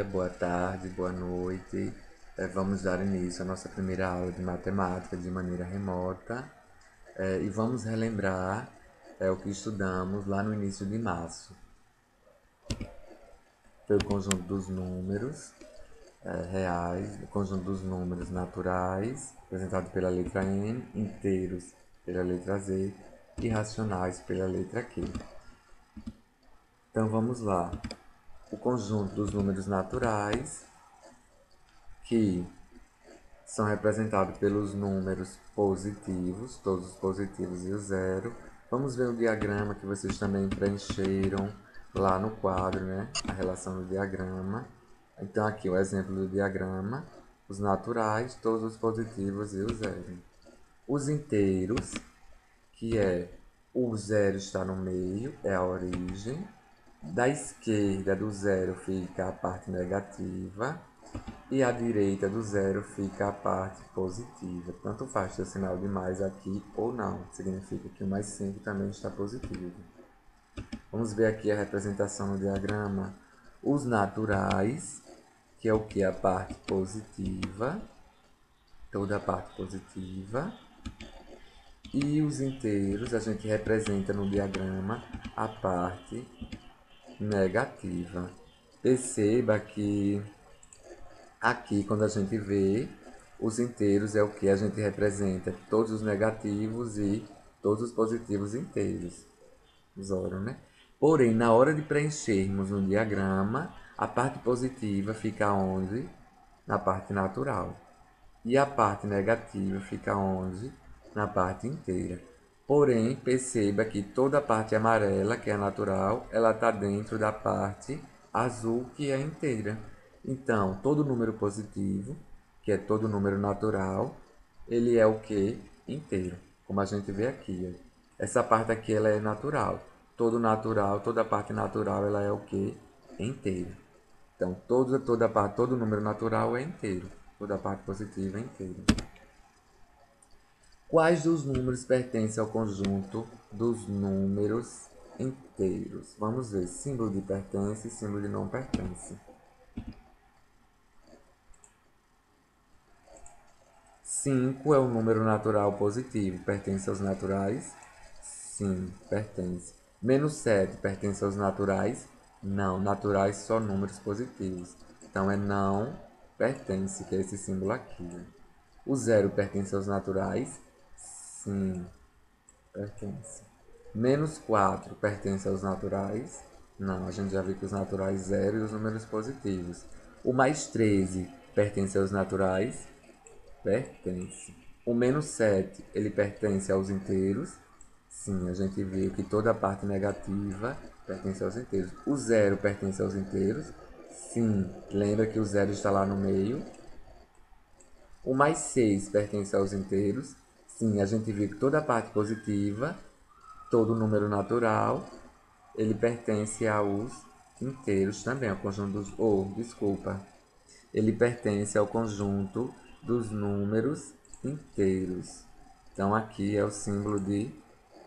dia, boa tarde, boa noite. Vamos dar início à nossa primeira aula de matemática de maneira remota e vamos relembrar o que estudamos lá no início de março. Foi o conjunto dos números reais, o conjunto dos números naturais, representado pela letra N, inteiros pela letra Z e racionais pela letra Q. Então vamos lá. O conjunto dos números naturais, que são representados pelos números positivos, todos os positivos e o zero. Vamos ver o diagrama que vocês também preencheram lá no quadro, né? A relação do diagrama. Então aqui o exemplo do diagrama, os naturais, todos os positivos e o zero. Os inteiros, que é o zero está no meio, é a origem. Da esquerda do zero fica a parte negativa e à direita do zero fica a parte positiva. Tanto faz ter o sinal de mais aqui ou não. Significa que o mais 5 também está positivo. Vamos ver aqui a representação no diagrama. Os naturais, que é o que? A parte positiva. Toda a parte positiva. E os inteiros, a gente representa no diagrama a parte negativa. Perceba que aqui, quando a gente vê os inteiros, é o que a gente representa todos os negativos e todos os positivos inteiros. Né? Porém, na hora de preenchermos no diagrama, a parte positiva fica onde? Na parte natural. E a parte negativa fica onde? Na parte inteira. Porém, perceba que toda a parte amarela, que é natural, ela está dentro da parte azul, que é inteira. Então, todo número positivo, que é todo número natural, ele é o que? Inteiro. Como a gente vê aqui. Essa parte aqui ela é natural. Todo natural, toda parte natural, ela é o que? Inteiro. Então, todo número natural é inteiro. Toda parte positiva é inteiro. Quais dos números pertencem ao conjunto dos números inteiros? Vamos ver. Símbolo de pertence e símbolo de não pertence. 5 é um número natural positivo. Pertence aos naturais? Sim, pertence. Menos 7 pertence aos naturais? Não, naturais só números positivos. Então é não pertence, que é esse símbolo aqui. O 0 pertence aos naturais? Sim, pertence. Menos 4 pertence aos naturais? Não, a gente já viu que os naturais 0 e os números positivos. O mais 13 pertence aos naturais? Pertence. O menos 7, ele pertence aos inteiros? Sim, a gente viu que toda a parte negativa pertence aos inteiros. O 0 pertence aos inteiros? Sim, lembra que o 0 está lá no meio. O mais 6 pertence aos inteiros? Sim, a gente viu que toda a parte positiva, todo número natural, ele pertence aos inteiros também, ao conjunto dos... desculpa. Ele pertence ao conjunto dos números inteiros. Então, aqui é o símbolo de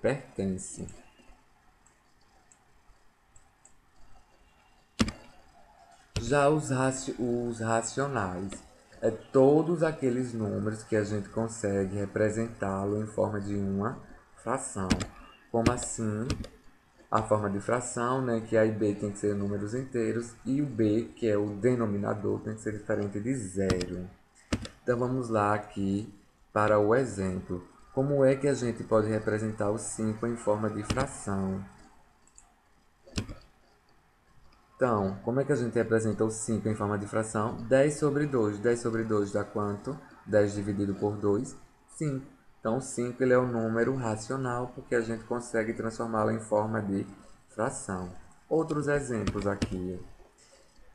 pertence. Já os racionais é todos aqueles números que a gente consegue representá-lo em forma de uma fração. Como assim? A forma de fração, né, que A e B tem que ser números inteiros, e o B, que é o denominador, tem que ser diferente de zero. Então vamos lá aqui para o exemplo. Como é que a gente pode representar o 5 em forma de fração? Então, como é que a gente representa o 5 em forma de fração? 10 sobre 2. 10 sobre 2 dá quanto? 10 dividido por 2, 5. Então, o 5 ele é um número racional porque a gente consegue transformá-lo em forma de fração. Outros exemplos aqui.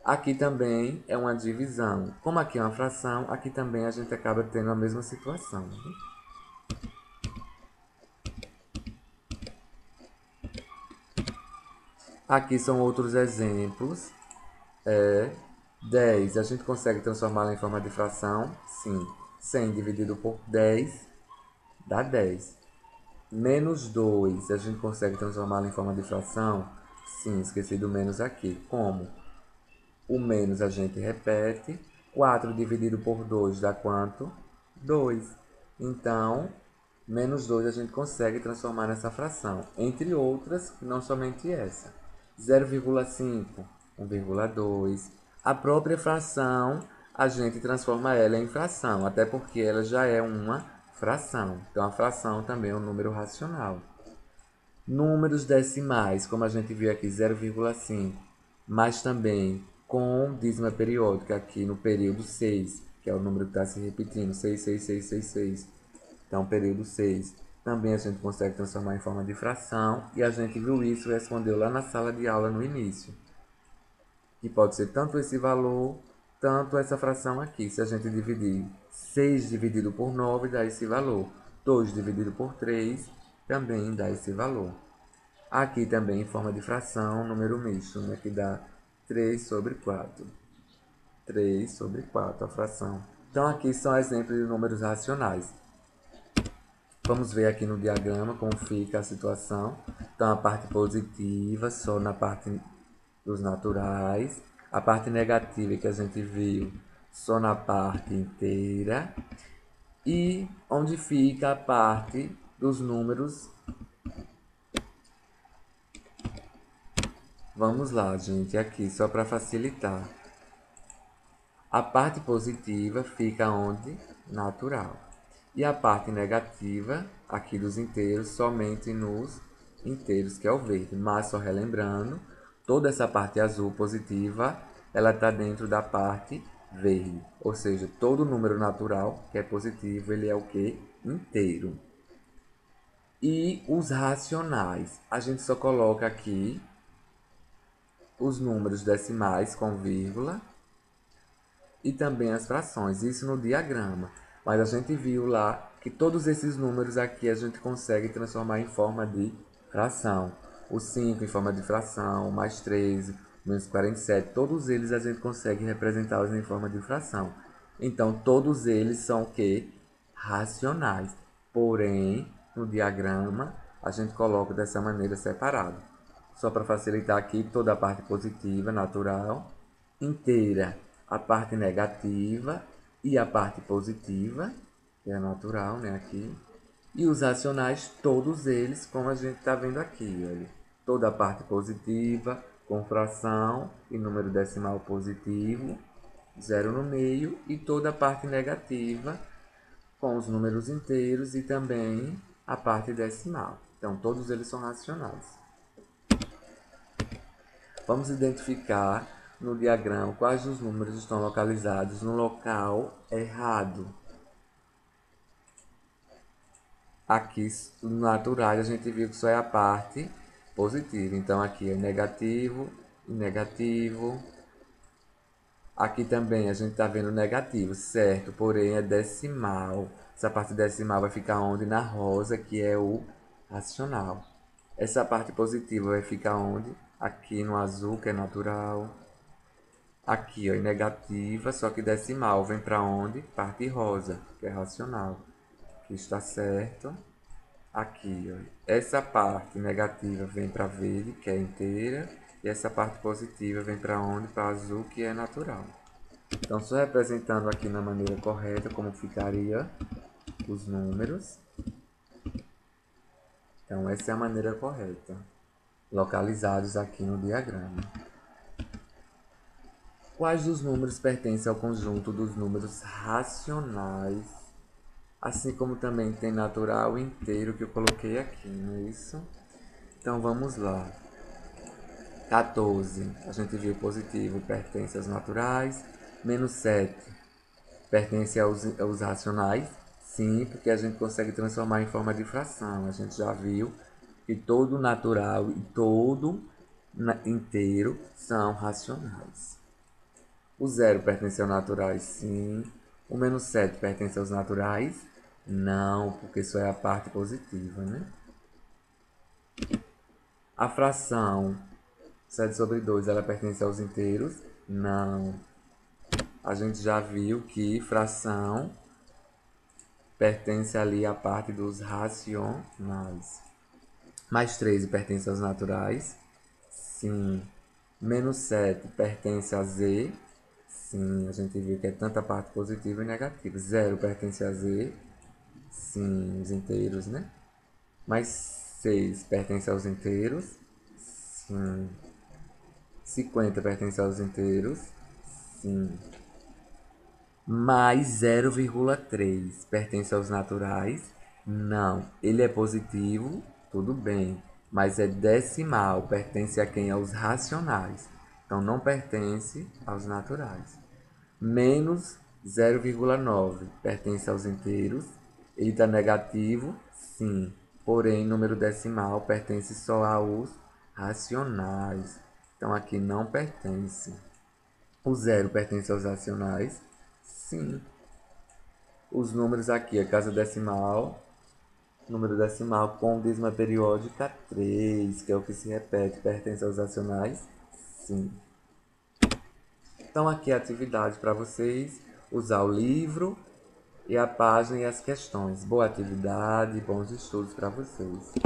Aqui também é uma divisão. Como aqui é uma fração, aqui também a gente acaba tendo a mesma situação. Aqui são outros exemplos. 10, a gente consegue transformá-la em forma de fração? Sim. 100 dividido por 10 dá 10. Menos 2, a gente consegue transformá-la em forma de fração? Sim, esqueci do menos aqui. Como? O menos a gente repete. 4 dividido por 2 dá quanto? 2. Então, menos 2 a gente consegue transformar nessa fração. Entre outras, não somente essa. 0,5, 1,2. A própria fração, a gente transforma ela em fração, até porque ela já é uma fração. Então, a fração também é um número racional. Números decimais, como a gente viu aqui, 0,5, mas também com dízima periódica aqui no período 6, que é o número que está se repetindo, 6, 6, 6, 6, 6. Então, período 6. Também a gente consegue transformar em forma de fração, e a gente viu isso e respondeu lá na sala de aula no início. Que pode ser tanto esse valor, tanto essa fração aqui. Se a gente dividir 6 dividido por 9, dá esse valor. 2 dividido por 3 também dá esse valor. Aqui também em forma de fração, número misto, né, que dá 3 sobre 4. 3 sobre 4, a fração. Então, aqui são exemplos de números racionais. Vamos ver aqui no diagrama como fica a situação. Então, a parte positiva, só na parte dos naturais. A parte negativa que a gente viu, só na parte inteira. E onde fica a parte dos números. Vamos lá, gente, aqui, só para facilitar. A parte positiva fica onde? Natural. E a parte negativa, aqui dos inteiros, somente nos inteiros, que é o verde. Mas só relembrando, toda essa parte azul positiva, ela está dentro da parte verde. Ou seja, todo número natural que é positivo, ele é o que? Inteiro. E os racionais, a gente só coloca aqui os números decimais com vírgula e também as frações, isso no diagrama. Mas a gente viu lá que todos esses números aqui a gente consegue transformar em forma de fração. O 5 em forma de fração, mais 13, menos 47, todos eles a gente consegue representá-los em forma de fração. Então, todos eles são o quê? Racionais. Porém, no diagrama, a gente coloca dessa maneira separado. Só para facilitar aqui, toda a parte positiva, natural, inteira, a parte negativa e a parte positiva, que é natural, né, aqui. E os racionais, todos eles, como a gente está vendo aqui, olha. Toda a parte positiva, com fração e número decimal positivo, zero no meio, e toda a parte negativa, com os números inteiros e também a parte decimal. Então, todos eles são racionais. Vamos identificar no diagrama quais os números estão localizados no local errado. Aqui, no naturais, a gente viu que só é a parte positiva. Então, aqui é negativo e negativo. Aqui também a gente está vendo negativo, certo? Porém, é decimal. Essa parte decimal vai ficar onde? Na rosa, que é o racional. Essa parte positiva vai ficar onde? Aqui no azul, que é natural. Aqui, ó, em negativa, só que decimal. Vem para onde? Parte rosa, que é racional. Aqui está certo. Aqui, ó, essa parte negativa vem para verde, que é inteira. E essa parte positiva vem para onde? Para azul, que é natural. Então, só representando aqui na maneira correta, como ficaria os números. Então, essa é a maneira correta. Localizados aqui no diagrama. Quais dos números pertencem ao conjunto dos números racionais? Assim como também tem natural e inteiro que eu coloquei aqui, não é isso? Então vamos lá. 14, a gente viu positivo, pertence aos naturais. Menos 7, pertence aos racionais. Sim, porque a gente consegue transformar em forma de fração. A gente já viu que todo natural e todo inteiro são racionais. O 0 pertence aos naturais, sim. O menos 7 pertence aos naturais? Não, porque só é a parte positiva, né? A fração 7 sobre 2, ela pertence aos inteiros? Não. A gente já viu que fração pertence ali à parte dos racionais. Mais 13 pertence aos naturais? Sim. Menos 7 pertence a Z. Sim, a gente viu que é tanto a parte positiva e negativa. 0 pertence a Z. Sim, os inteiros, né? Mais 6 pertence aos inteiros. Sim. 50 pertence aos inteiros. Sim. Mais 0,3 pertence aos naturais. Não. Ele é positivo, tudo bem. Mas é decimal, pertence a quem? Aos racionais. Então não pertence aos naturais. Menos 0,9 pertence aos inteiros. Ele está negativo? Sim. Porém, número decimal pertence só aos racionais. Então aqui não pertence. O zero pertence aos racionais? Sim. Os números aqui, a casa decimal, número decimal com dízima periódica 3, que é o que se repete, pertence aos racionais? Sim. Então aqui a atividade para vocês, usar o livro e a página e as questões. Boa atividade, bons estudos para vocês.